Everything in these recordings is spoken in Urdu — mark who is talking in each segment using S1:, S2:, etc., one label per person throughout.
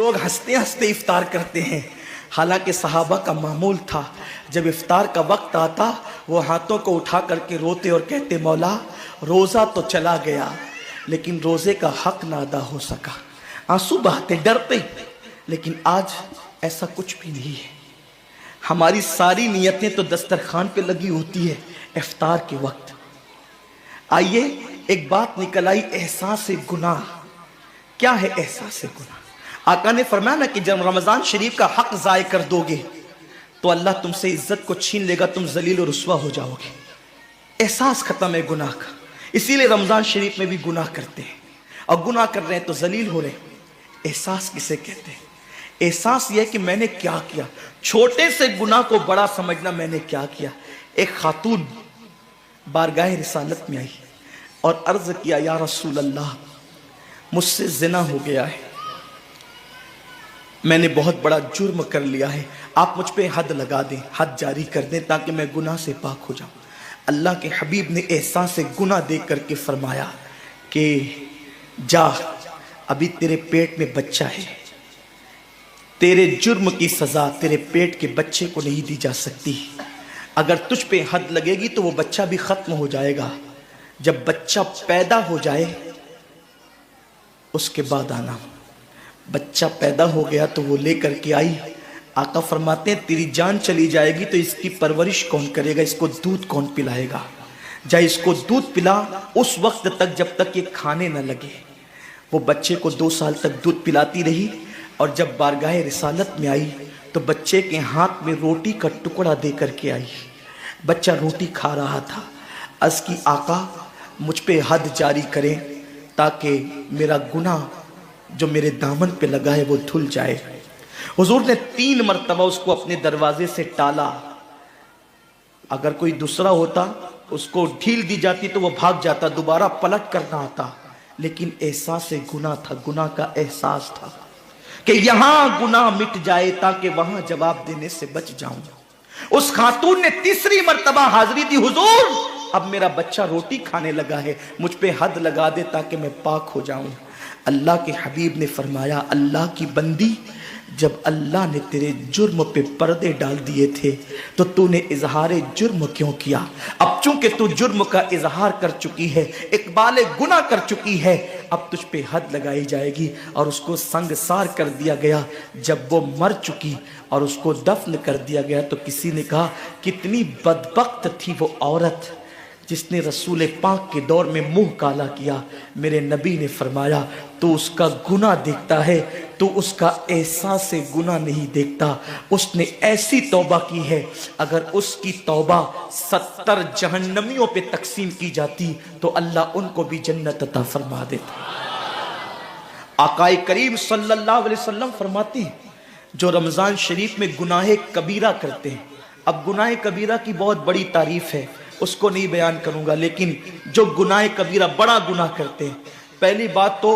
S1: لوگ ہنستے ہنستے افطار کرتے ہیں، حالانکہ صحابہ کا معمول تھا جب افطار کا وقت آتا وہ ہاتھوں کو اٹھا کر کے روتے اور کہتے مولا روزہ تو چلا گیا لیکن روزے کا حق نہ ادا ہو سکا، آنسو بہاتے ڈرتے. لیکن آج ایسا کچھ بھی نہیں ہے. ہماری ساری نیتیں تو دسترخوان پہ لگی ہوتی ہے افطار کے وقت. آئیے ایک بات نکل آئی، احساس گناہ. کیا ہے احساس گناہ؟ آقا نے فرمایا نا کہ جب رمضان شریف کا حق ضائع کر دو گے تو اللہ تم سے عزت کو چھین لے گا، تم ذلیل و رسوا ہو جاؤ گے. احساس ختم ہے گناہ کا، اسی لیے رمضان شریف میں بھی گناہ کرتے ہیں، اور گناہ کر رہے ہیں تو ذلیل ہو رہے ہیں. احساس کسے کہتے ہیں؟ احساس یہ کہ میں نے کیا کیا. چھوٹے سے گناہ کو بڑا سمجھنا میں نے کیا کیا. ایک خاتون بارگاہ رسالت میں آئی اور عرض کیا یا رسول اللہ مجھ سے زنا ہو گیا ہے، میں نے بہت بڑا جرم کر لیا ہے، آپ مجھ پہ حد لگا دیں، حد جاری کر دیں تاکہ میں گناہ سے پاک ہو جاؤں. اللہ کے حبیب نے احساس گناہ دیکھ کر کے فرمایا کہ جا، ابھی تیرے پیٹ میں بچہ ہے، تیرے جرم کی سزا تیرے پیٹ کے بچے کو نہیں دی جا سکتی. اگر تجھ پہ حد لگے گی تو وہ بچہ بھی ختم ہو جائے گا. جب بچہ پیدا ہو جائے اس کے بعد آنا. بچہ پیدا ہو گیا تو وہ لے کر کے آئی. آقا فرماتے ہیں تیری جان چلی جائے گی تو اس کی پرورش کون کرے گا، اس کو دودھ کون پلائے گا؟ جا اس کو دودھ پلا اس وقت تک جب تک یہ کھانے نہ لگے. وہ بچے کو 2 سال تک دودھ پلاتی رہی، اور جب بارگاہ رسالت میں آئی تو بچے کے ہاتھ میں روٹی کا ٹکڑا دے کر کے آئی. بچہ روٹی کھا رہا تھا. عرض کی آقا مجھ پہ حد جاری کریں تاکہ میرا گناہ جو میرے دامن پہ لگا ہے وہ دھل جائے. حضور نے 3 مرتبہ اس کو اپنے دروازے سے ٹالا. اگر کوئی دوسرا ہوتا اس کو ڈھیل دی جاتی تو وہ بھاگ جاتا، دوبارہ پلٹ کرنا آتا. لیکن احساس گناہ تھا، گناہ کا احساس تھا کہ یہاں گناہ مٹ جائے تاکہ وہاں جواب دینے سے بچ جاؤں. اس خاتون نے 3 مرتبہ حاضری دی، حضور اب میرا بچہ روٹی کھانے لگا ہے، مجھ پہ حد لگا دے تاکہ میں پاک ہو جاؤں. اللہ کے حبیب نے فرمایا اللہ کی بندی، جب اللہ نے تیرے جرم پہ پردے ڈال دیے تھے تو تو نے اظہار جرم کیوں کیا؟ اب چونکہ تو جرم کا اظہار کر چکی ہے، اقبال گناہ کر چکی ہے، اب تجھ پہ حد لگائی جائے گی. اور اس کو سنگسار کر دیا گیا. جب وہ مر چکی اور اس کو دفن کر دیا گیا تو کسی نے کہا کتنی بدبخت تھی وہ عورت جس نے رسول پاک کے دور میں منہ کالا کیا. میرے نبی نے فرمایا تو اس کا گناہ دیکھتا ہے، تو اس کا احساس گناہ نہیں دیکھتا. اس نے ایسی توبہ کی ہے، اگر اس کی توبہ 70 جہنمیوں پہ تقسیم کی جاتی تو اللہ ان کو بھی جنت عطا فرما دیتا. آقا کریم صلی اللہ علیہ وسلم فرماتے ہیں جو رمضان شریف میں گناہ کبیرہ کرتے ہیں. اب گناہ کبیرہ کی بہت بڑی تعریف ہے، اس کو نہیں بیان کروں گا، لیکن جو گناہ کبیرہ بڑا گناہ کرتے ہیں، پہلی بات تو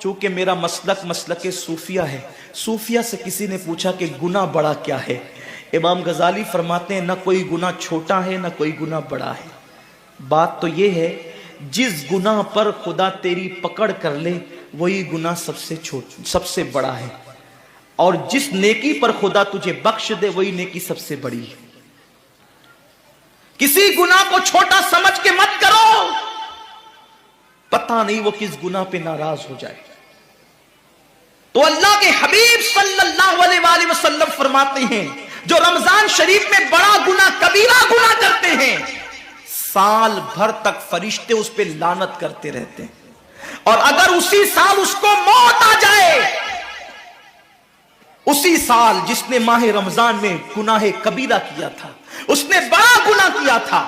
S1: چونکہ میرا مسلک صوفیہ ہے، صوفیہ سے کسی نے پوچھا کہ گناہ بڑا کیا ہے؟ امام غزالی فرماتے ہیں نہ کوئی گناہ چھوٹا ہے نہ کوئی گناہ بڑا ہے. بات تو یہ ہے جس گناہ پر خدا تیری پکڑ کر لے وہی گناہ سب سے بڑا ہے، اور جس نیکی پر خدا تجھے بخش دے وہی نیکی سب سے بڑی ہے. کسی گناہ کو چھوٹا سمجھ کے مت کرو، پتہ نہیں وہ کس گناہ پہ ناراض ہو جائے. تو اللہ کے حبیب صلی اللہ علیہ وآلہ وسلم فرماتے ہیں جو رمضان شریف میں بڑا گناہ کبیرہ گناہ کرتے ہیں، سال بھر تک فرشتے اس پہ لعنت کرتے رہتے ہیں. اور اگر اسی سال اس کو موت آ جائے، اسی سال جس نے ماہ رمضان میں گناہ کبیرہ کیا تھا، اس نے بڑا گناہ کیا تھا.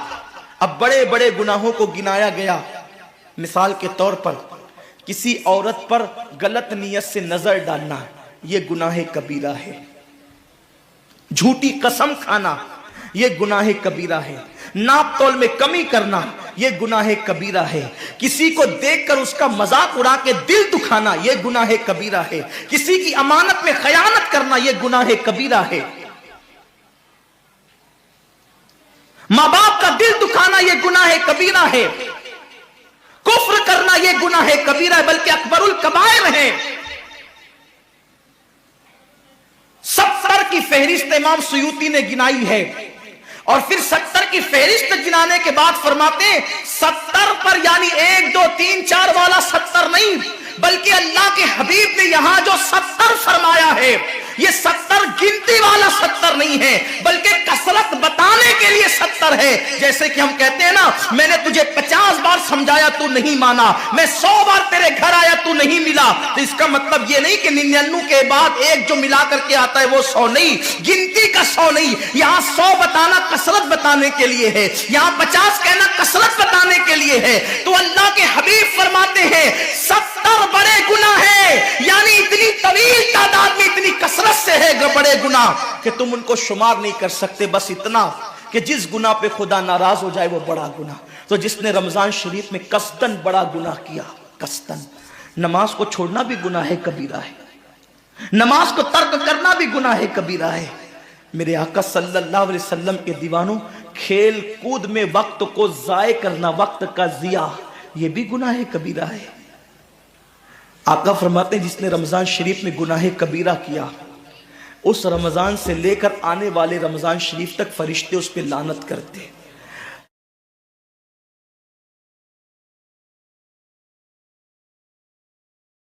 S1: اب بڑے بڑے گناہوں کو گنایا گیا. مثال کے طور پر کسی عورت پر غلط نیت سے نظر ڈالنا یہ گناہ کبیرہ ہے. جھوٹی قسم کھانا یہ گناہ کبیرہ ہے. ناپ تول میں کمی کرنا یہ گناہ کبیرہ ہے. کسی کو دیکھ کر اس کا مذاق اڑا کے دل دکھانا یہ گناہ کبیرہ ہے. کسی کی امانت میں خیانت کرنا یہ گناہ کبیرہ ہے. ماں باپ کا دل دکھانا یہ گناہ کبیرہ ہے. کفر کرنا یہ گناہ کبیرہ ہے، بلکہ اکبر الکبائر ہے. کی فہرست امام سیوطی نے گنائی ہے، اور پھر 70 کی فہرست گنانے کے بعد فرماتے ہیں 70 پر یعنی 1 2 3 4 والا 70 نہیں، بلکہ اللہ کے حبیب نے یہاں جو 70 فرمایا ہے یہ 70 گنتی والا 70 نہیں ہے، بلکہ کثرت بتانے کے لیے 70 ہے۔ جیسے کہ ہم کہتے ہیں نا، میں نے تجھے 50 بار سمجھایا تو نہیں مانا، میں 100 بار تیرے گھر آیا تو نہیں ملا، تو اس کا مطلب یہ نہیں کہ 99 کے بعد ایک جو ملا کر کے آتا ہے وہ 100 نہیں، گنتی کا 100 نہیں، یہاں 100 بتانا کثرت بتانے کے لیے ہے، یہاں 50 کہنا کثرت بتانے کے لیے ہے۔ تو اللہ کے حبیب فرماتے ہیں 70 بڑے گناہ ہیں، یعنی اتنی طویل تعداد میں اتنی کثرت سے ہے بڑے گناہ کہ تم ان کو شمار نہیں کر سکتے، بس اتنا کہ جس گناہ پہ خدا ناراض ہو جائے وہ بڑا گناہ۔ تو جس نے رمضان شریف میں قصدن بڑا گناہ کیا، قصدن، نماز کو چھوڑنا بھی گناہ کبیرہ ہے، نماز کو ترک کرنا بھی گناہ کبیرہ ہے۔ میرے آقا صلی اللہ علیہ وسلم کے دیوانوں، کھیل کود میں وقت کو ضائع کرنا، وقت کا ضیاع، یہ بھی گناہ کبیرہ ہے۔ آقا فرماتے ہیں جس نے رمضان شریف میں گناہ کبیرہ کیا، اس رمضان سے لے کر آنے والے رمضان شریف تک فرشتے اس پہ لعنت کرتے ہیں۔